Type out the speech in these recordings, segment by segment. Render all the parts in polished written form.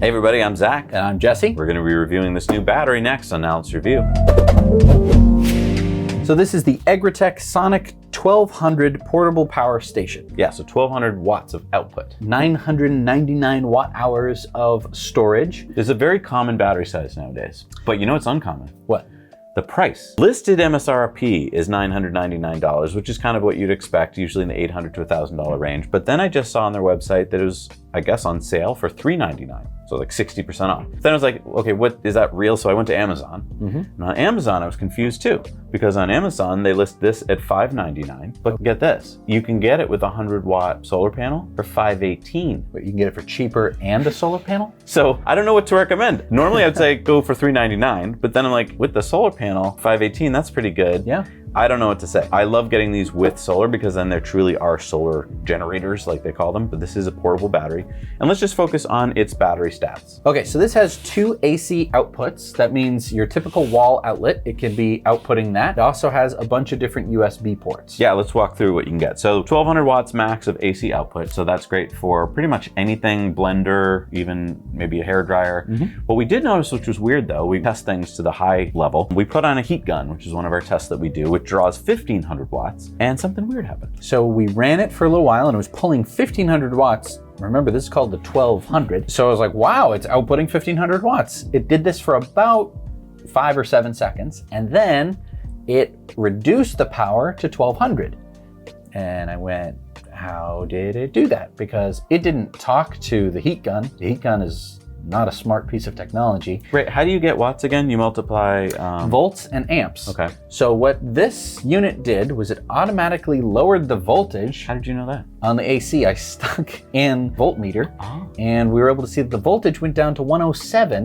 Hey everybody, I'm Zach. And I'm Jesse. We're going to be reviewing this new battery next on Now Let's Review. So this is the Egretech Sonic 1200 portable power station. Yeah, so 1200 watts of output. 999 watt hours of storage. It's a very common battery size nowadays. But you know what's uncommon? What? The price. Listed MSRP is $999, which is kind of what you'd expect, usually in the $800 to $1,000 range. But then I just saw on their website that it was, I guess, on sale for $399. So like 60% off. Then I was like, okay, what is that real? So I went to Amazon. And on Amazon, I was confused too, because on Amazon, they list this at $599. But get this, you can get it with a 100-watt solar panel for $518. But you can get it for cheaper and a solar panel? So I don't know what to recommend. Normally I'd say go for $399, but then I'm like, with the solar panel, $518, that's pretty good. Yeah. I don't know what to say. I love getting these with solar because then there truly are solar generators, like they call them, but this is a portable battery. And let's just focus on its battery stats. Okay, so this has two AC outputs. That means your typical wall outlet, it can be outputting that. It also has a bunch of different USB ports. Yeah, let's walk through what you can get. So 1200 watts max of AC output. So that's great for pretty much anything, blender, even maybe a hair dryer. What we did notice, which was weird though, we test things to the high level. We put on a heat gun, which is one of our tests that we do, which draws 1500 watts, and something weird happened. So we ran it for a little while and it was pulling 1500 watts. Remember, this is called the 1200. So I was like, wow, it's outputting 1500 watts. It did this for about 5 or 7 seconds, and then it reduced the power to 1200. And I went, how did it do that? Because it didn't talk to the heat gun. The heat gun is not a smart piece of technology. Right, how do you get watts again? You multiply... volts and amps. Okay. So what this unit did was it automatically lowered the voltage. How did you know that? On the AC, I stuck in voltmeter, and we were able to see that the voltage went down to 107,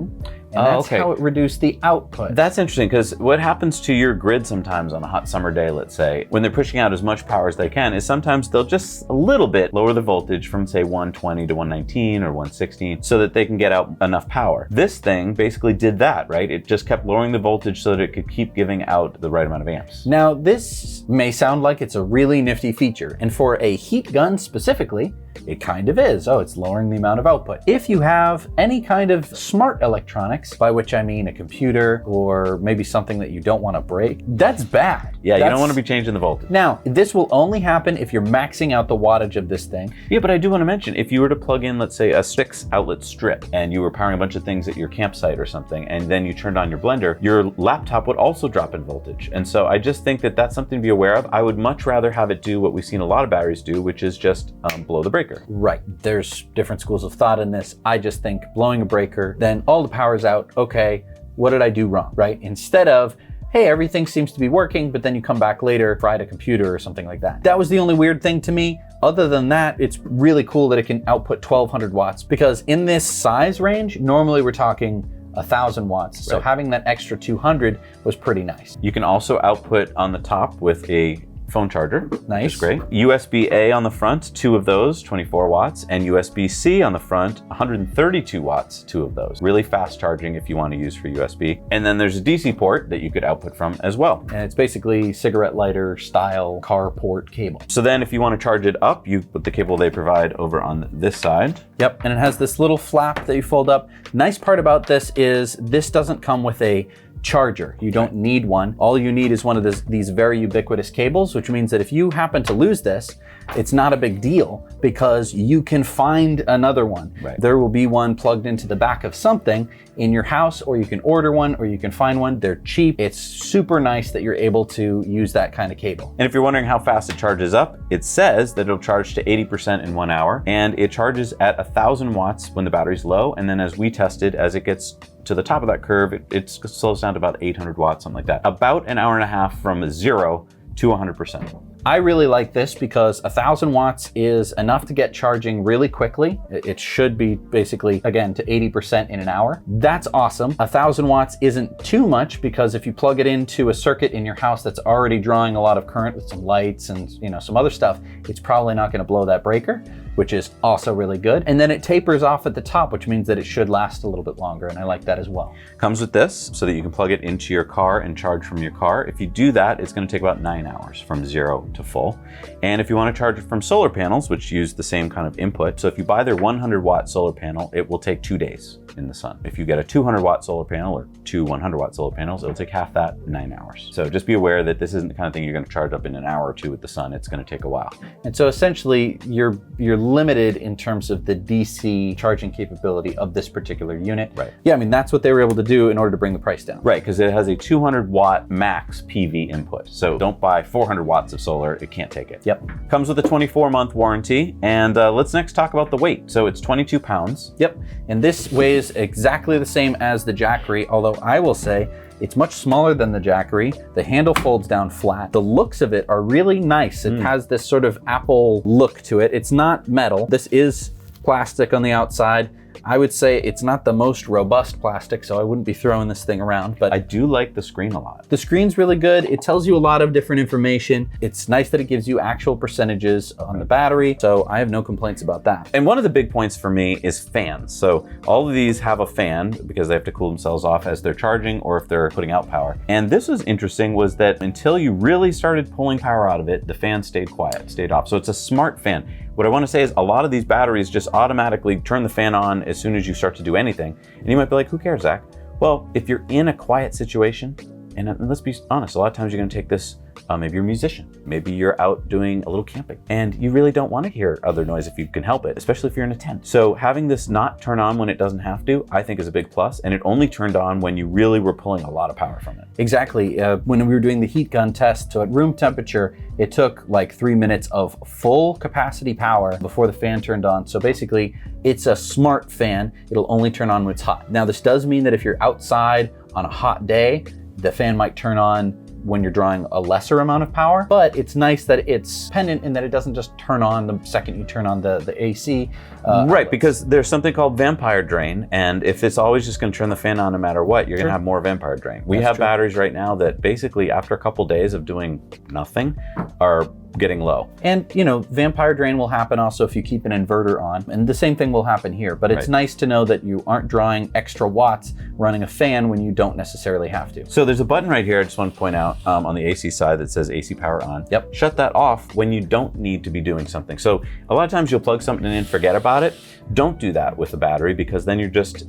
and that's how it reduced the output. That's interesting, because what happens to your grid sometimes on a hot summer day, let's say, when they're pushing out as much power as they can, is sometimes they'll just a little bit lower the voltage from, say, 120 to 119 or 116 so that they can get out enough power. This thing basically did that, right? It just kept lowering the voltage so that it could keep giving out the right amount of amps. Now, this may sound like it's a really nifty feature, and for a heat gun specifically, it kind of is. Oh, it's lowering the amount of output. If you have any kind of smart electronics, by which I mean a computer or maybe something that you don't want to break, that's bad. Yeah, you don't want to be changing the voltage. Now, this will only happen if you're maxing out the wattage of this thing. Yeah, but I do want to mention, if you were to plug in, let's say, a 6-outlet strip, and you were powering a bunch of things at your campsite or something, and then you turned on your blender, your laptop would also drop in voltage. And so I just think that that's something to be aware of. I would much rather have it do what we've seen a lot of batteries do, which is just blow the breaker. Right. There's different schools of thought in this. I just think blowing a breaker, then all the power's out. Okay, what did I do wrong, right? Instead of, hey, everything seems to be working, but then you come back later, fried a computer or something like that. That was the only weird thing to me. Other than that, it's really cool that it can output 1200 watts, because in this size range, normally we're talking 1000 watts. So having that extra 200 was pretty nice. You can also output on the top with a phone charger. Nice. Which is great. USB-A on the front, 2 of those, 24 watts, and USB-C on the front, 132 watts, 2 of those. Really fast charging if you want to use for USB. And then there's a DC port that you could output from as well. And it's basically cigarette lighter style car port cable. So then if you want to charge it up, you put the cable they provide over on this side. Yep, and it has this little flap that you fold up. Nice part about this is this doesn't come with a charger. You don't need one. All you need is one of these very ubiquitous cables, which means that if you happen to lose this, it's not a big deal because you can find another one. Right. There will be one plugged into the back of something in your house, or you can order one, or you can find one. They're cheap. It's super nice that you're able to use that kind of cable. And if you're wondering how fast it charges up, it says that it'll charge to 80% in 1 hour, and it charges at 1000 watts when the battery's low, and then as we tested, as it gets to the top of that curve, it slows down to about 800 watts, something like that. About an hour and a half from 0 to 100%. I really like this because 1000 watts is enough to get charging really quickly. It should be basically, again, to 80% in an hour. That's awesome. 1000 watts isn't too much because if you plug it into a circuit in your house that's already drawing a lot of current with some lights and some other stuff, it's probably not going to blow that breaker. which is also really good. And then it tapers off at the top, which means that it should last a little bit longer, and I like that as well. Comes with this so that you can plug it into your car and charge from your car. If you do that, it's going to take about 9 hours from 0 to full. And if you want to charge it from solar panels, which use the same kind of input, so if you buy their 100-watt solar panel, it will take 2 days in the sun. If you get a 200-watt solar panel or two 100-watt solar panels, it'll take half that, 9 hours. So just be aware that this isn't the kind of thing you're going to charge up in an hour or two with the sun. It's going to take a while. And so essentially, you're limited in terms of the DC charging capability of this particular unit. Right. Yeah, I mean, that's what they were able to do in order to bring the price down. Right, because it has a 200-watt max PV input. So don't buy 400 watts of solar. It can't take it. Yep. Comes with a 24-month warranty. And let's next talk about the weight. So it's 22 pounds. Yep. And this weighs exactly the same as the Jackery, although I will say it's much smaller than the Jackery. The handle folds down flat. The looks of it are really nice. It has this sort of Apple look to it. It's not metal. This is plastic on the outside. I would say it's not the most robust plastic, so I wouldn't be throwing this thing around, but I do like the screen a lot. the screen's really good. It tells you a lot of different information. It's nice that it gives you actual percentages on the battery, so I have no complaints about that. And one of the big points for me is fans. So all of these have a fan because they have to cool themselves off as they're charging or if they're putting out power. And this was interesting was that until you really started pulling power out of it, the fan stayed quiet, stayed off. So it's a smart fan. What I want to say is a lot of these batteries just automatically turn the fan on as soon as you start to do anything. And you might be like, who cares, Zach? Well, if you're in a quiet situation, and let's be honest, a lot of times you're going to take this, maybe you're a musician, maybe you're out doing a little camping, and you really don't want to hear other noise if you can help it, especially if you're in a tent. So having this not turn on when it doesn't have to, I think is a big plus, and it only turned on when you really were pulling a lot of power from it. Exactly. When we were doing the heat gun test, so at room temperature, it took like 3 minutes of full capacity power before the fan turned on. So basically, it's a smart fan. It'll only turn on when it's hot. Now, this does mean that if you're outside on a hot day, the fan might turn on when you're drawing a lesser amount of power, but it's nice that it's dependent in that it doesn't just turn on the second you turn on the AC. Right, because there's something called vampire drain, and if it's always just going to turn the fan on no matter what, you're going to have more vampire drain. We have batteries right now that basically after a couple days of doing nothing are getting low. And you know, vampire drain will happen also if you keep an inverter on, and the same thing will happen here, but it's nice to know that you aren't drawing extra watts running a fan when you don't necessarily have to. So there's a button right here I just want to point out on the AC side that says AC power on. Yep. Shut that off when you don't need to be doing something. So a lot of times you'll plug something in and forget about it. Don't do that with the battery because then you're just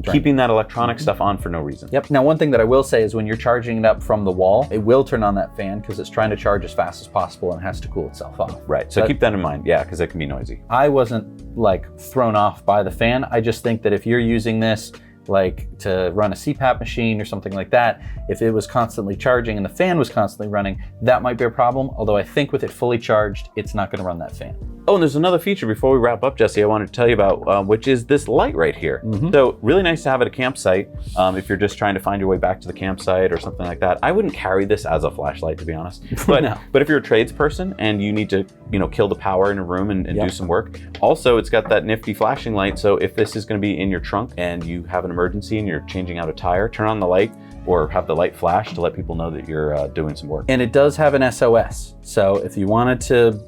keeping that electronic stuff on for no reason. Yep. Now, one thing that I will say is when you're charging it up from the wall, it will turn on that fan because it's trying to charge as fast as possible and has to cool itself off. Right. So keep that in mind. Yeah, because it can be noisy. I wasn't like thrown off by the fan. I just think that if you're using this like to run a CPAP machine or something like that, if it was constantly charging and the fan was constantly running, that might be a problem. Although I think with it fully charged, it's not going to run that fan. Oh, and there's another feature before we wrap up, Jesse, I wanted to tell you about, which is this light right here. So really nice to have at a campsite if you're just trying to find your way back to the campsite or something like that. I wouldn't carry this as a flashlight, to be honest. But, No. but if you're a tradesperson and you need to, kill the power in a room and do some work, also it's got that nifty flashing light. So if this is going to be in your trunk and you have an emergency and you're changing out a tire, turn on the light or have the light flash to let people know that you're doing some work. And it does have an SOS. So if you wanted to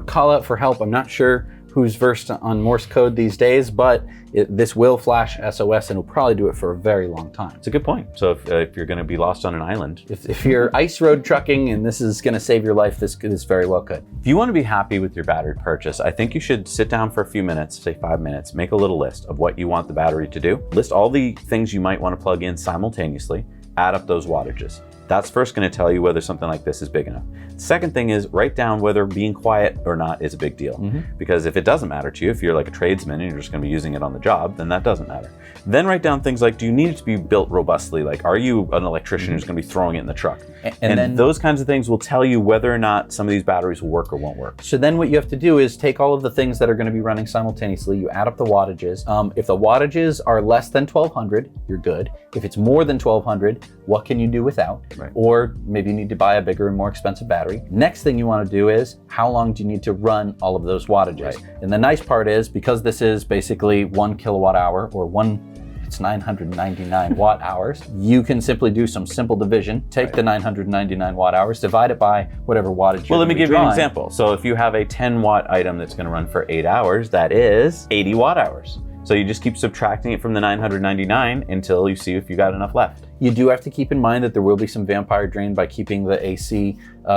call out for help, I'm not sure who's versed on Morse code these days, but this will flash SOS and will probably do it for a very long time. It's a good point. So if you're going to be lost on an island, If you're ice road trucking and this is going to save your life, this very well could. if you want to be happy with your battery purchase, I think you should sit down for a few minutes, say 5 minutes, make a little list of what you want the battery to do. List all the things you might want to plug in simultaneously, add up those wattages. That's first going to tell you whether something like this is big enough. Second thing is write down whether being quiet or not is a big deal. Because if it doesn't matter to you, if you're like a tradesman and you're just going to be using it on the job, then that doesn't matter. Then write down things like, do you need it to be built robustly? Like, are you an electrician who's going to be throwing it in the truck? And then those kinds of things will tell you whether or not some of these batteries will work or won't work. So then what you have to do is take all of the things that are going to be running simultaneously, you add up the wattages. If the wattages are less than 1200, you're good. If it's more than 1200, what can you do without? Right. Or maybe you need to buy a bigger and more expensive battery. Next thing you want to do is how long do you need to run all of those wattages? Right. And the nice part is because this is basically 1 kilowatt hour or 1 it's 999 watt hours. You can simply do some simple division, take the 999 watt hours, divide it by whatever wattage you're Well, let me gonna be give you an drawing. example. So if you have a 10 watt item that's going to run for 8 hours, that is 80 watt hours. So you just keep subtracting it from the 999 until you see if you got enough left. You do have to keep in mind that there will be some vampire drain by keeping the AC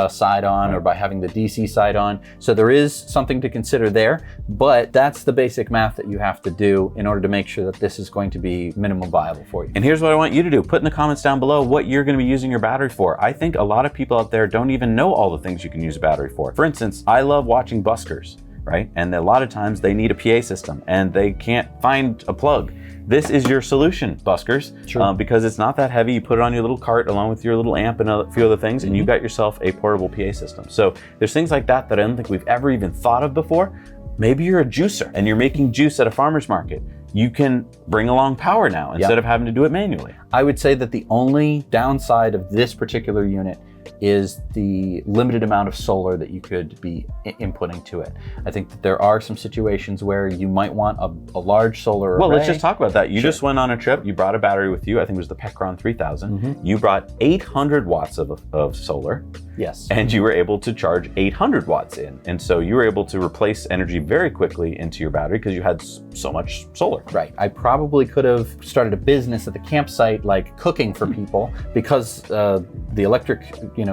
side on or by having the DC side on. So there is something to consider there, but that's the basic math that you have to do in order to make sure that this is going to be minimum viable for you. And here's what I want you to do. Put in the comments down below what you're going to be using your battery for. I think a lot of people out there don't even know all the things you can use a battery for. For instance, I love watching buskers, right? And a lot of times they need a PA system and they can't find a plug. This is your solution, buskers, because it's not that heavy. You put it on your little cart along with your little amp and a few other things, and you got yourself a portable PA system. So there's things like that that I don't think we've ever even thought of before. Maybe you're a juicer and you're making juice at a farmer's market. You can bring along power now instead of having to do it manually. I would say that the only downside of this particular unit is the limited amount of solar that you could be inputting to it. I think that there are some situations where you might want a large solar array. Well, let's just talk about that. You just went on a trip, you brought a battery with you. I think it was the Pecron 3000. You brought 800 watts of solar. Yes. And you were able to charge 800 watts in. And so you were able to replace energy very quickly into your battery because you had so much solar. Right. I probably could have started a business at the campsite, like cooking for people, because the electric,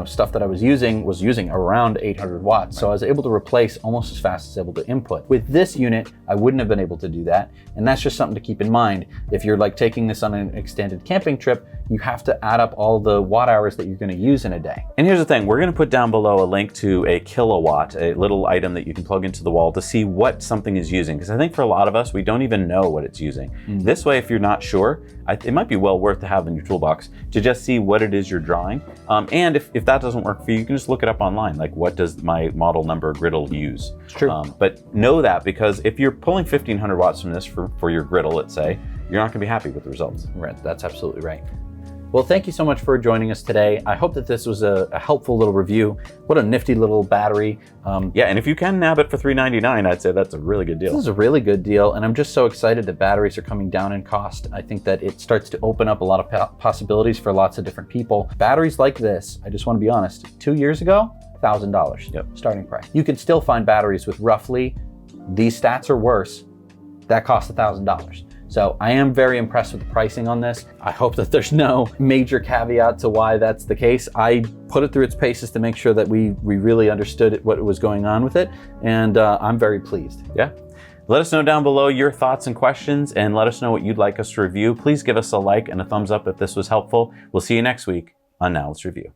stuff that I was using around 800 watts. So I was able to replace almost as fast as able to input. With this unit, I wouldn't have been able to do that. And that's just something to keep in mind. If you're like taking this on an extended camping trip, you have to add up all the watt hours that you're going to use in a day. And here's the thing, we're going to put down below a link to a kilowatt, a little item that you can plug into the wall to see what something is using. Because I think for a lot of us, we don't even know what it's using. This way, if you're not sure, it might be well worth to have in your toolbox to just see what it is you're drawing. And if that doesn't work for you, you can just look it up online. Like, what does my model number griddle use? It's true. But know that, because if you're pulling 1500 watts from this for your griddle, let's say, you're not going to be happy with the results. Right. That's absolutely right. Well, thank you so much for joining us today. I hope that this was a helpful little review. What a nifty little battery. Yeah, and if you can nab it for $399, I'd say that's a really good deal. This is a really good deal, and I'm just so excited that batteries are coming down in cost. I think that it starts to open up a lot of possibilities for lots of different people. Batteries like this, I just want to be honest, 2 years ago, $1,000 starting price. You can still find batteries with roughly these stats or worse that cost $1,000. So I am very impressed with the pricing on this. I hope that there's no major caveat to why that's the case. I put it through its paces to make sure that we really understood what was going on with it, and I'm very pleased. Yeah. Let us know down below your thoughts and questions, and let us know what you'd like us to review. Please give us a like and a thumbs up if this was helpful. We'll see you next week on Now Let's Review.